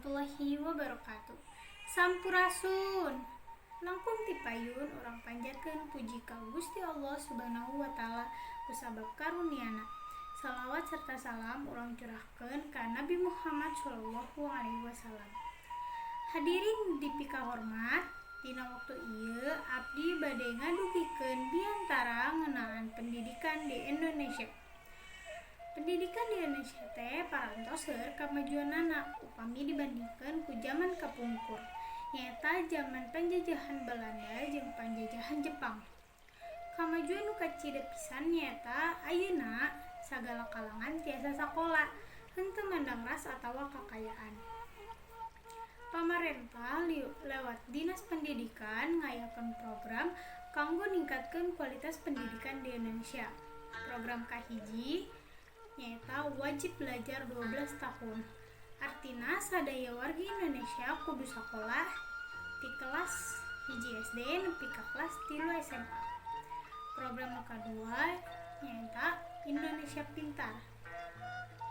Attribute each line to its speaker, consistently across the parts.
Speaker 1: warahmatullahi wabarakatuh. Sampurasun. Langkung tipayun orang panjatkeun puji ka Gusti Allah Subhanahu wa taala ku sabab karuniana. Salawat serta salam urang curahkeun ka Nabi Muhammad sallallahu alaihi wasallam. Hadirin dipika hormat, dina waktu ieu abdi bade ngadugikeun biantara ngeunaan pendidikan di Indonesia. Pendidikan di Indonesia teh parantos seueur kamajuanana upami dibandingkeun ku zaman kapungkur, nyaeta zaman penjajahan Belanda jeung penjajahan Jepang. Kamajuan nu kacideu pisan nyaeta ayeuna sagala kalangan tiasa sakola, henteu mandang ras atawa kakayaan. Pamarentah lewat Dinas Pendidikan ngayakeun program kanggo ningkatkeun kualitas pendidikan di Indonesia. Program kahiji nyaeta wajib belajar 12 tahun. Artina sadaya wargi Indonesia kudu sakola di kelas hiji SD nepi ka kelas 3 SMA. Program kedua nyaeta Indonesia Pintar.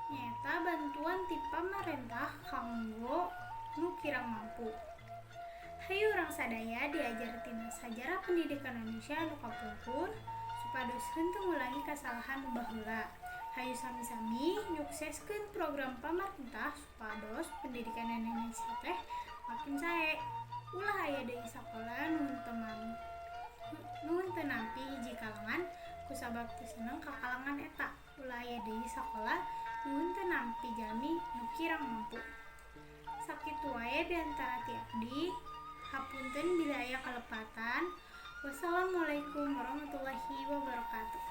Speaker 1: Nyaeta bantuan ti pamarentah kanggo nu kirang mampu. Hayu urang sadaya diajar tina sajarah pendidikan Indonesia anu kapungkur supados henteu ngulangi kasalahan nu baheula. Hayu sami-sami nyukseskeun program pamarentah supados pendidikan Indonesia teh makin sae. Ulah aya deui sakola nu teu nampi hiji kalangan kusabab teu seneng ka kalangan eta. Ulah aya deui sakola nu teu nampi jalmi nu kirang mampu. Sakitu wae diantara ti abdi. Hapunten bila aya kalepatan. Wassalamualaikum warahmatullahi wabarakatuh.